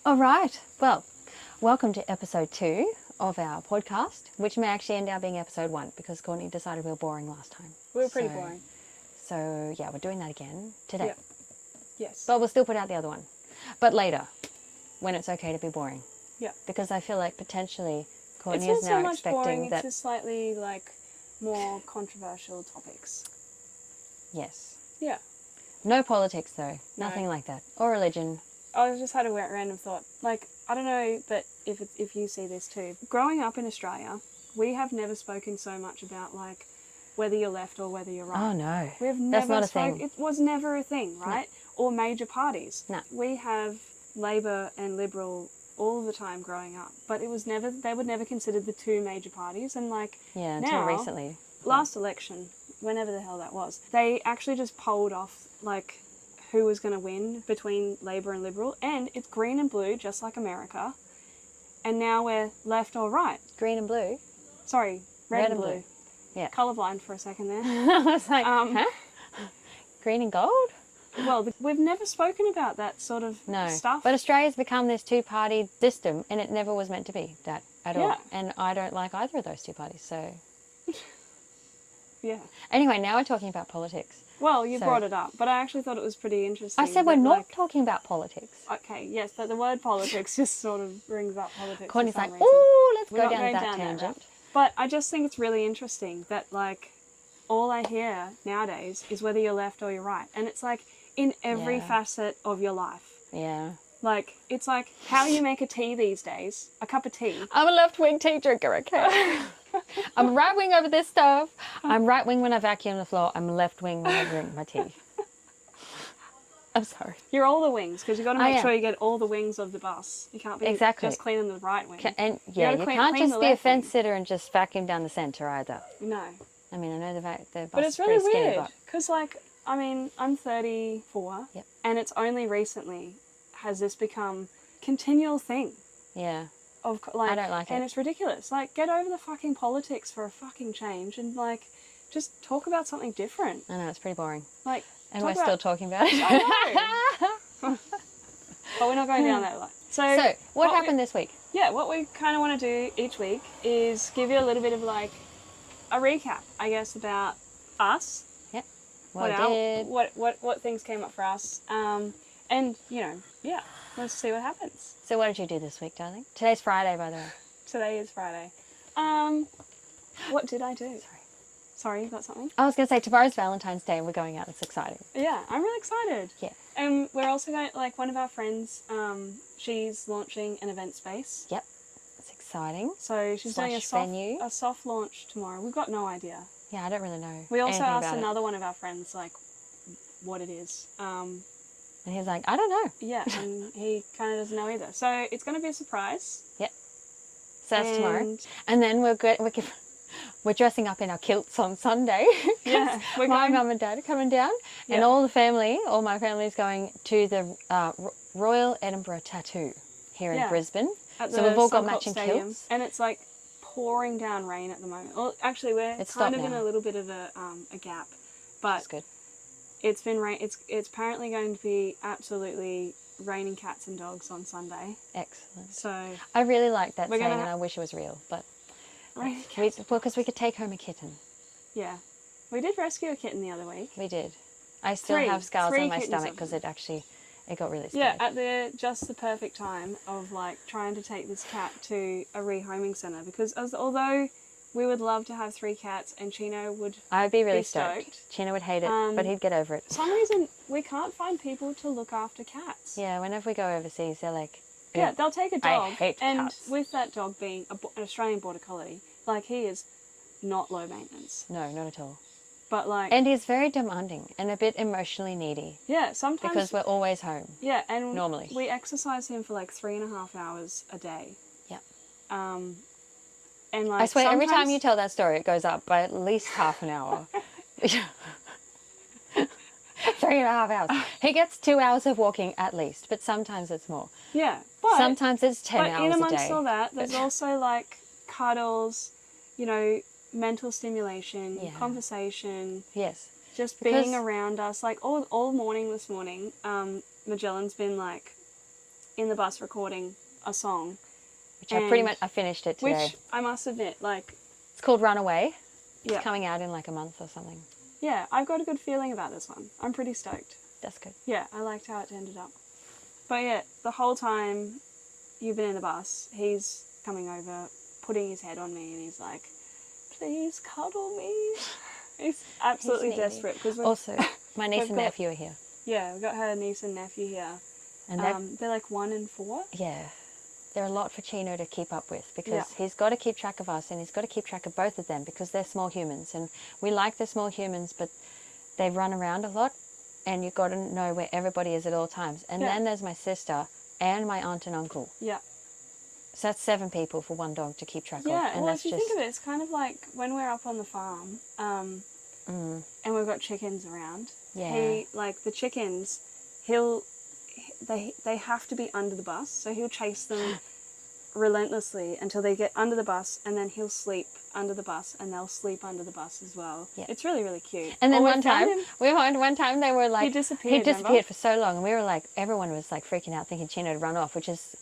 All right. Well, welcome to episode 2 of our podcast, which may actually end up being episode 1 because Courtney decided we were boring last time. We were pretty boring. So, yeah, we're doing that again today. Yep. Yes. But we'll still put out the other one. But later, when it's okay to be boring. Yeah. Because I feel like potentially Courtney it's is not so now much expecting boring, that... It's just slightly, more controversial topics. Yes. Yeah. No politics, though. No. Nothing like that. Or religion. I just had a random thought. I don't know, but if you see this too. Growing up in Australia, we have never spoken so much about, whether you're left or whether you're right. Oh, no. We've That's never not a thing. It was never a thing, right? No. Or major parties. No. We have Labour and Liberal all the time growing up, but it was never, they were never considered the two major parties, and Yeah, until recently. Last election, whenever the hell that was, they actually just polled off, who was going to win between Labour and Liberal, and it's green and blue, just like America, and now we're left or right. Green and blue? Sorry, red and blue. Yeah. Colourblind for a second there. I was like, huh? Green and gold? Well, we've never spoken about that sort of stuff. But Australia's become this two-party system, and it never was meant to be that at all. Yeah. And I don't like either of those two parties, so... Yeah. Anyway, now we're talking about politics. Well, you brought it up, but I actually thought it was pretty interesting. I said we're not talking about politics. Okay, yes, but the word politics just sort of brings up politics. Courtney's for some like, reason. ooh, let's We're go not down going that down tangent. But I just think it's really interesting that, all I hear nowadays is whether you're left or you're right. And it's in every facet of your life. Yeah. It's how you make a tea these days, a cup of tea. I'm a left-wing tea drinker, okay? I'm right-wing over this stuff. I'm right-wing when I vacuum the floor. I'm left-wing when I drink my tea. I'm sorry. You're all the wings, because you've got to make sure you get all the wings of the bus. You can't be just cleaning the right wing. You can't just be a fence sitter and just vacuum down the centre either. No. I mean, I know the bus but it's is really pretty weird, because, I'm 34, and it's only recently has this become continual thing. Yeah. Of, I don't like it. And it's ridiculous. Get over the fucking politics for a fucking change, and, just talk about something different. I know, it's pretty boring. And we're still talking about it. I know. But we're not going down that line. So what happened this week? Yeah, what we kind of want to do each week is give you a little bit of, a recap, I guess, about us. Yep. What things came up for us. And, let's see what happens. So what did you do this week, darling? Today's Friday, by the way. Today is Friday. What did I do? Sorry, you got something? I was going to say, tomorrow's Valentine's Day and we're going out. It's exciting. Yeah, I'm really excited. Yeah. And we're also going, one of our friends, she's launching an event space. Yep. It's exciting. So she's doing a soft launch tomorrow. We've got no idea. Yeah, I don't really know. We also asked another one of our friends, what it is. And he's like, I don't know. Yeah, and he kind of doesn't know either. So it's going to be a surprise. Yep. So that's tomorrow. And then we're dressing up in our kilts on Sunday. Yeah. My mum and dad are coming down. Yep. And all my family is going to the Royal Edinburgh Tattoo here in Brisbane. So we've all got matching kilts. And it's pouring down rain at the moment. Well, actually, we're kind of in a little bit of a gap. But that's good. It's been rain. It's apparently going to be absolutely raining cats and dogs on Sunday. Excellent. So I really like that saying, and I wish it was real, but because we could take home a kitten. Yeah, we did rescue a kitten the other week. We did. I still have scars on my stomach because it got really scared. Yeah, at just the perfect time of trying to take this cat to a rehoming centre, because although we would love to have 3 cats, and Chino would I'd be really stoked. Chino would hate it, but he'd get over it. For some reason, we can't find people to look after cats. Yeah, whenever we go overseas, they're like... Yeah, they'll take a dog. I hate cats. And with that dog being an Australian Border Collie, he is not low maintenance. No, not at all. But and he's very demanding and a bit emotionally needy. Yeah, sometimes... Because we're always home. Yeah, and... Normally. We exercise him for 3.5 hours a day. Yep. And I swear, every time you tell that story, it goes up by at least half an hour. 3.5 hours. He gets 2 hours of walking at least, but sometimes it's more. Yeah, but... Sometimes it's 10 hours a day. But in amongst all that, there's also, cuddles, mental stimulation, conversation. Yes. Just being around us. All morning this morning, Magellan's been, in the bus recording a song. Which I finished it today. Which I must admit, like... It's called Runaway. Yeah. It's coming out in like a month or something. Yeah, I've got a good feeling about this one. I'm pretty stoked. That's good. Yeah, I liked how it ended up. But yeah, the whole time you've been in the bus, he's coming over, putting his head on me, and he's like, please cuddle me. He's absolutely desperate. Cause also, my niece and nephew are here. Yeah, we've got her niece and nephew here. And they're like 1 and 4. Yeah. They're a lot for Chino to keep up with because he's got to keep track of us and he's got to keep track of both of them because they're small humans. And we like the small humans, but they run around a lot and you've got to know where everybody is at all times. And then there's my sister and my aunt and uncle. Yeah. So that's 7 people for one dog to keep track of. Yeah, And well, that's if you think of it, it's kind of like when we're up on the farm and we've got chickens around. Yeah. The chickens, they have to be under the bus, so he'll chase them relentlessly until they get under the bus, and then he'll sleep under the bus, and they'll sleep under the bus as well. Yeah. It's really, really cute. And then one time they were like... He disappeared, for so long, and we were like, everyone was like freaking out thinking Chino had run off, which is...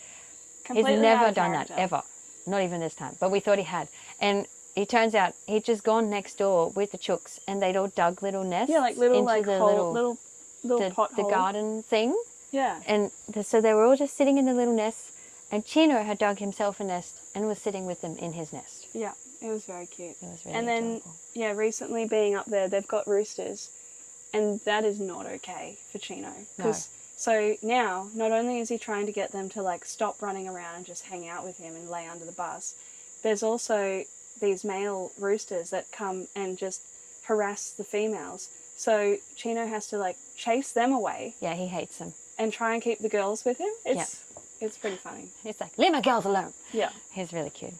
Completely he's never done that, ever. Not even this time. But we thought he had. And it turns out he'd just gone next door with the chooks, and they'd all dug little nests. Yeah, like little, into like, the little pothole. The garden thing. Yeah. And so they were all just sitting in the little nests, and Chino had dug himself a nest and was sitting with them in his nest. Yeah, it was very cute. It was really And then, adorable. recently being up there, they've got roosters, and that is not okay for Chino. No. So now, not only is he trying to get them to like stop running around and just hang out with him and lay under the bus, there's also these male roosters that come and just harass the females. So Chino has to like chase them away. Yeah, he hates them. And try and keep the girls with him. It's pretty funny. He's like, leave my girls alone. Yeah. He's really cute.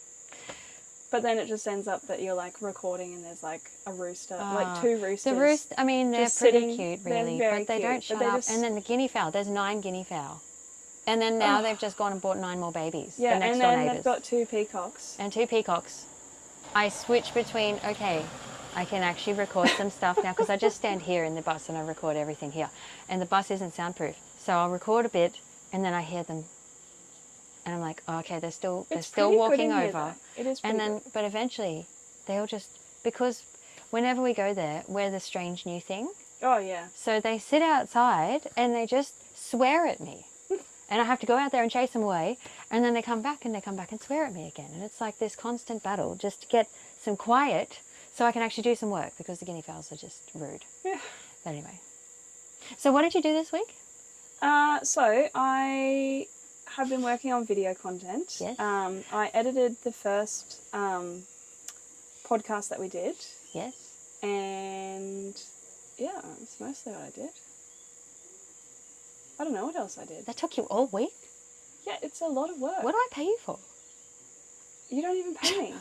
But then it just ends up that you're like recording and there's like a rooster, like 2 roosters. The roost, I mean, they're pretty cute, really, very but they cute, don't shut up. And then the guinea fowl, there's 9 guinea fowl. And then now they've just gone and bought 9 more babies. Yeah, the next and door then neighbours. they've got 2 peacocks. And 2 peacocks. I switch between, okay, I can actually record some stuff now because I just stand here in the bus and I record everything here. And the bus isn't soundproof. So I'll record a bit and then I hear them. And I'm like, oh, okay, they're still walking over. It is pretty good. But eventually they'll just, because whenever we go there, we're the strange new thing. Oh, yeah. So they sit outside and they just swear at me. And I have to go out there and chase them away. And then they come back and swear at me again. And it's like this constant battle just to get some quiet so I can actually do some work because the guinea fowls are just rude. Yeah. But anyway. So what did you do this week? So I have been working on video content. Yes. I edited the first podcast that we did. Yes. And yeah, that's mostly what I did. I don't know what else I did. That took you all week? Yeah, it's a lot of work. What do I pay you for? You don't even pay me.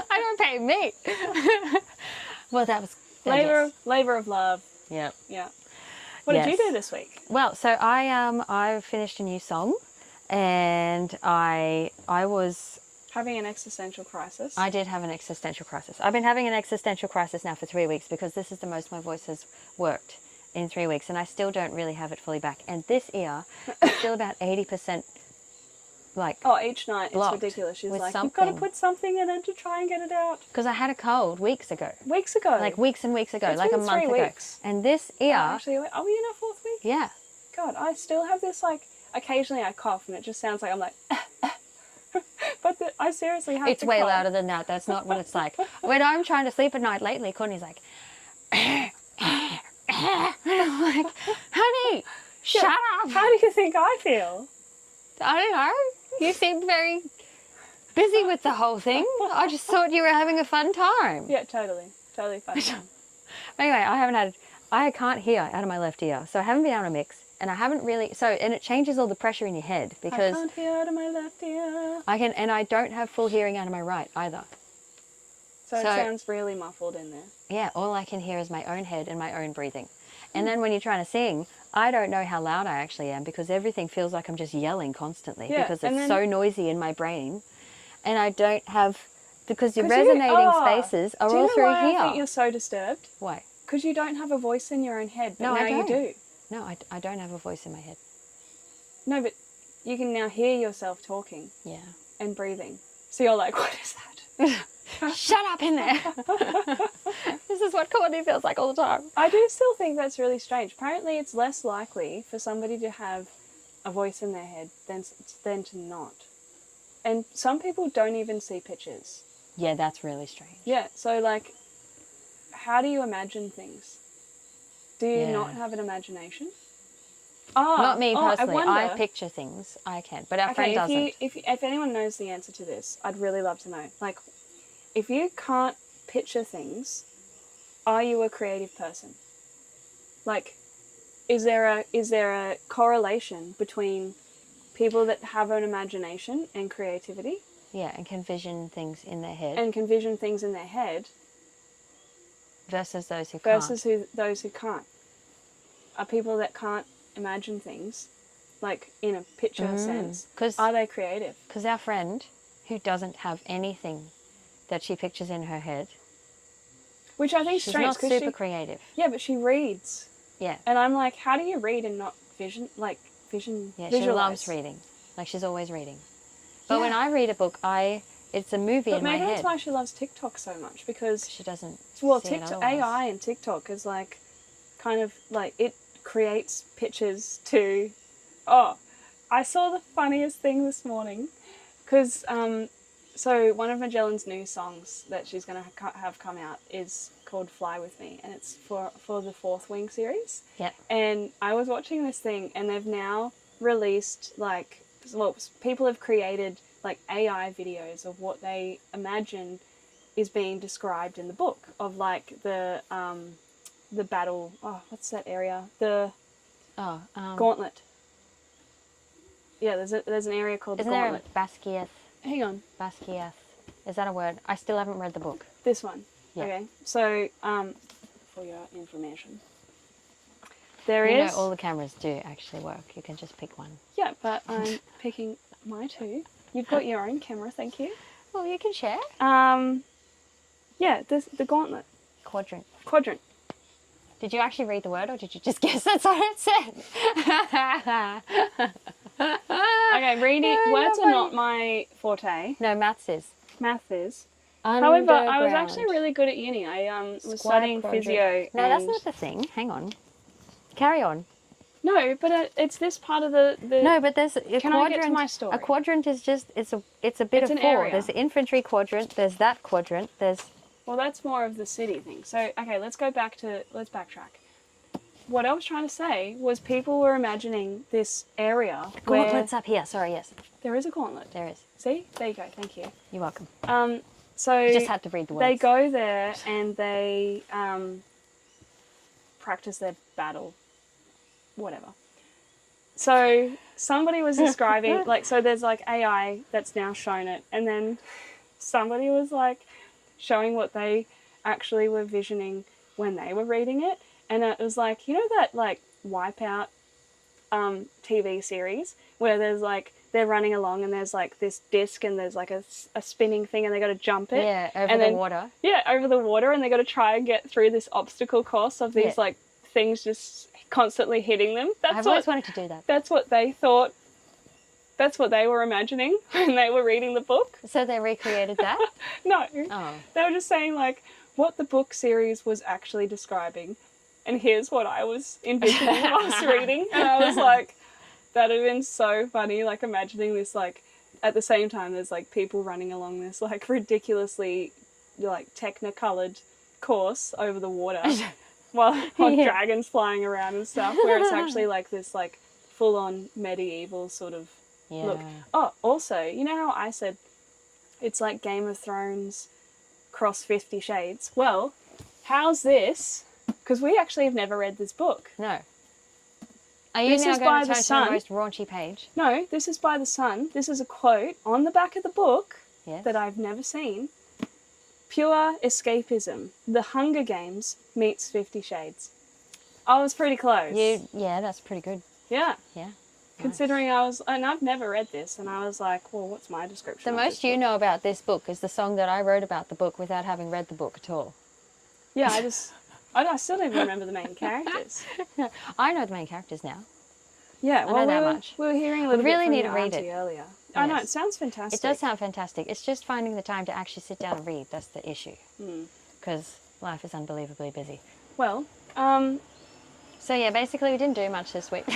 I don't pay me. Well, that was... Labor of love. Yeah. Yeah. What did you do this week? Well, so I finished a new song and I was... Having an existential crisis. I did have an existential crisis. I've been having an existential crisis now for 3 weeks because this is the most my voice has worked in 3 weeks and I still don't really have it fully back. And this ear is still about 80% like... Oh, each night it's ridiculous. She's like, you've got to put something in it to try and get it out. Because I had a cold weeks ago. Weeks ago? Like weeks and weeks ago, It's like a been month 3 ago. weeks. And this ear... Actually, are we in our 4th week? Yeah. God, I still have this, like, occasionally I cough and it just sounds like I'm like... But I seriously have It's to way cough. louder than that. That's not what it's like. When I'm trying to sleep at night lately, Courtney's like... And I'm like, honey, shut up. How do you think I feel? I don't know. You seemed very busy with the whole thing. I just thought you were having a fun time. Yeah, totally. Totally fun. Anyway, I can't hear out of my left ear. So I haven't been able to mix. And I haven't really, and it changes all the pressure in your head because I can't hear out of my left ear. and I don't have full hearing out of my right either. So it sounds really muffled in there. Yeah, all I can hear is my own head and my own breathing. And then when you're trying to sing, I don't know how loud I actually am because everything feels like I'm just yelling constantly because it's so noisy in my brain. And I don't have, because your resonating spaces are all through here. Do you know why I think you're so disturbed? Why? Because you don't have a voice in your own head, but now you do. No, I don't have a voice in my head. No, but you can now hear yourself talking Yeah. and breathing. So you're like, what is that? Shut up in there. This is what Courtney feels like all the time. I do still think that's really strange. Apparently it's less likely for somebody to have a voice in their head than to not. And some people don't even see pictures. Yeah, that's really strange. Yeah, so like, how do you imagine things? Do you Yeah. not have an imagination? Oh, Not me personally. I I wonder. picture things. I can, but our friend Okay, doesn't. if anyone knows the answer to this, I'd really love to know. Like, if you can't picture things, are you a creative person? Like, is there a correlation between people that have an imagination and creativity Yeah, and can vision things in their head and can vision things in their head versus those who versus can't. those who can't? Are people that can't imagine things, like in a picture sense, are they creative? Because our friend, who doesn't have anything that she pictures in her head, Which I think is she's strange. not 'Cause super she, creative. yeah, but she reads. Yeah. And I'm like, how do you read and not vision, Yeah, visualize? she loves reading. Like, she's always reading. But when I read a book, it's a movie But in my maybe head. that's why she loves TikTok so much, because She doesn't well, see it TikTok, otherwise. AI and TikTok is like, kind of like, it creates pictures to, oh, I saw the funniest thing this morning, because, so one of Magellan's new songs that she's going to have come out is called Fly With Me, and it's for the Fourth Wing series. Yep. And I was watching this thing, and they've now released, like, well, people have created, like, AI videos of what they imagine is being described in the book, of, like, the battle, oh, what's that area? The Gauntlet. Yeah, there's an area called the Gauntlet. Isn't there a Basquiat? Hang on. Basquiat. Is that a word? I still haven't read the book. This one. Yeah. Okay. So, for your information, there You is. know, all the cameras do actually work. You can just pick one. Yeah, but I'm picking my two. You've got your own camera, thank you. Well, you can share. Yeah, the Gauntlet. Quadrant. Quadrant. Did you actually read the word, or did you just guess that's what it said? Okay, reading words are not my forte. No, maths is. Math is. However, I was actually Underground. really good at uni. I was Square studying quadrant. physio. No, that's not the thing. Hang on. Carry on. No, but it's this part of the. No, but there's a Can quadrant. I get to my story? A quadrant is just it's a bit It's of an four. area. There's the infantry quadrant. There's that quadrant. There's. Well, that's more of the city thing. So, okay, let's backtrack. What I was trying to say was people were imagining this area where Gauntlets up here. Sorry, yes, there is a gauntlet. there is. See? There you go. Thank you. You're welcome. So You just had to read the words. they go there and they practice their battle, whatever. So somebody was describing, like, so there's like AI that's now shown it, and then somebody was like showing what they actually were visioning when they were reading it, and it was like, you know that like Wipeout TV series where there's like they're running along and there's like this disc and there's like a spinning thing and they got to jump it. Yeah, over and the then, water. Yeah, over the water, and they got to try and get through this obstacle course of these like things just constantly hitting them. I've always wanted to do that. That's what they thought. That's what they were imagining when they were reading the book. So they recreated that? No. Oh. They were just saying like what the book series was actually describing, and here's what I was envisioning when I was reading, and I was like, that would have been so funny, like imagining this, like at the same time there's like people running along this like ridiculously like technicolored course over the water while dragons flying around and stuff, where it's actually like this like full-on medieval sort of look. Oh, also, you know how I said it's like Game of Thrones cross 50 Shades? Well, how's this? Because we actually have never read this book. No. Are you This now is going by to the turn to Sun. the most raunchy page? No, this is by the Sun. This is a quote on the back of the book that I've never seen. Pure escapism. The Hunger Games meets 50 Shades. I was pretty close. Yeah, that's pretty good. Yeah. Yeah. Considering and I've never read this, and I was like, well, what's my description The of most this you book? know about this book is the song that I wrote about the book without having read the book at all. Yeah, I still don't even remember the main characters. I know the main characters now. Yeah, well, I know that much. We were hearing a little really bit from need to your read auntie it. earlier. I know, Yes. it sounds fantastic. It does sound fantastic. It's just finding the time to actually sit down and read. That's the issue. Because life is unbelievably busy. Well, So yeah, basically we didn't do much this week. we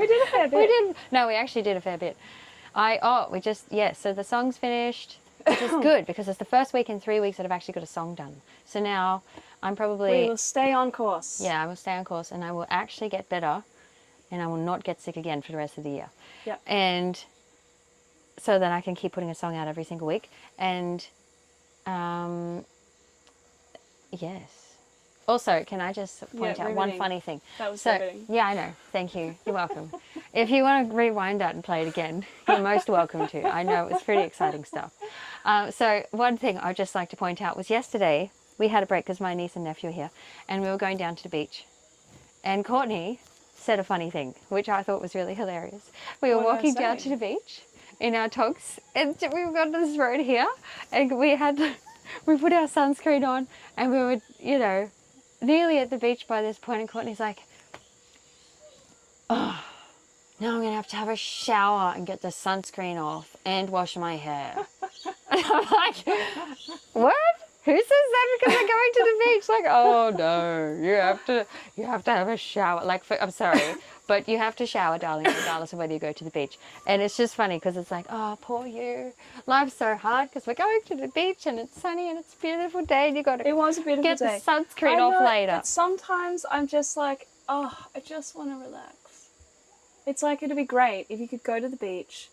did a fair bit. We didn't. No, we actually did a fair bit. So the song's finished, which is good because it's the first week in 3 weeks that I've actually got a song done. So now I'm probably... We will stay on course. Yeah, I will stay on course and I will actually get better and I will not get sick again for the rest of the year. Yep. And so that I can keep putting a song out every single week. And, yes. Also, can I just point out one funny thing? That was riveting. Yeah, I know. Thank you. You're welcome. If you want to rewind that and play it again, you're most welcome to. I know it's pretty exciting stuff. So one thing I'd just like to point out was yesterday we had a break because my niece and nephew are here, and we were going down to the beach. And Courtney said a funny thing, which I thought was really hilarious. We were walking down to the beach in our togs, and we got to this road here, and we put our sunscreen on, and we were, nearly at the beach by this point, and Courtney's like, oh, now I'm going to have a shower and get the sunscreen off and wash my hair. And I'm like, what? Who says that because they're going to the beach? Like, oh no, you have to have a shower. I'm sorry, but you have to shower, darling, regardless of whether you go to the beach. And it's just funny because it's like, oh, poor you. Life's so hard because we're going to the beach and it's sunny and it's a beautiful day and you got to It was a beautiful get day. the sunscreen off later. But sometimes I'm just like, oh, I just want to relax. It's like, it'd be great if you could go to the beach,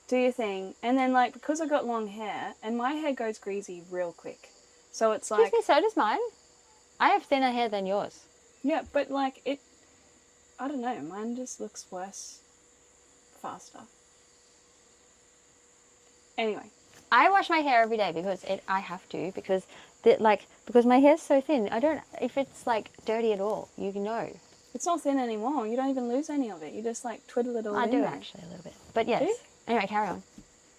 do your thing, and then because I got long hair and my hair goes greasy real quick, so it's like... Excuse me, so does mine. I have thinner hair than yours. Yeah, but I don't know, mine just looks worse faster. Anyway. I wash my hair every day because I have to, because my hair's so thin. If it's dirty at all, you know. It's not thin anymore. You don't even lose any of it. You just twiddle it all in I do there. actually a little bit. But yes. Anyway, carry on.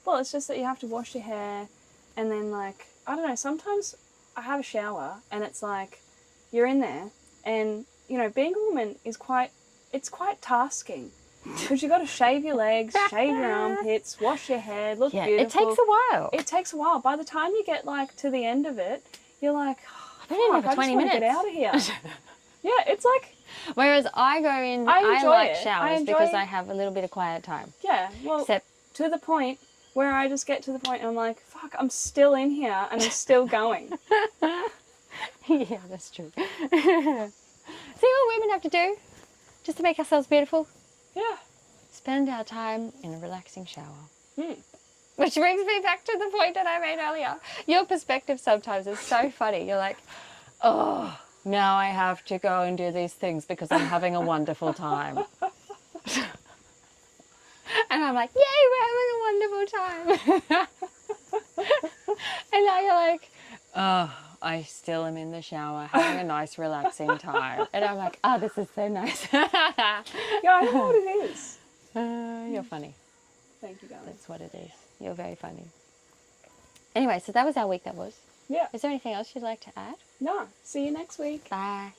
Well, it's just that you have to wash your hair and then I don't know, sometimes I have a shower and it's you're in there and, being a woman is quite tasking. Because you got to shave your legs, shave your armpits, wash your hair, look beautiful. It takes a while. It takes a while. By the time you get to the end of it, you're like, oh, I've been in there for 20 minutes. I just want to get out of here. Yeah, it's Whereas I go in, I like showers because I have a little bit of quiet time. Yeah, well, to the point where I just get to the point and I'm like, fuck, I'm still in here and I'm still going. Yeah, that's true. See what women have to do just to make ourselves beautiful? Yeah. Spend our time in a relaxing shower. Which brings me back to the point that I made earlier. Your perspective sometimes is so funny. You're like, oh, now I have to go and do these things because I'm having a wonderful time. And I'm like, yay, we're having a wonderful time. And now you're like, oh, I still am in the shower having a nice relaxing time. And I'm like, oh, this is so nice. Yeah, I know what it is. You're funny. Thank you, darling. That's what it is. You're very funny. Anyway, so that was our week that was. Yeah. Is there anything else you'd like to add? No. See you next week. Bye.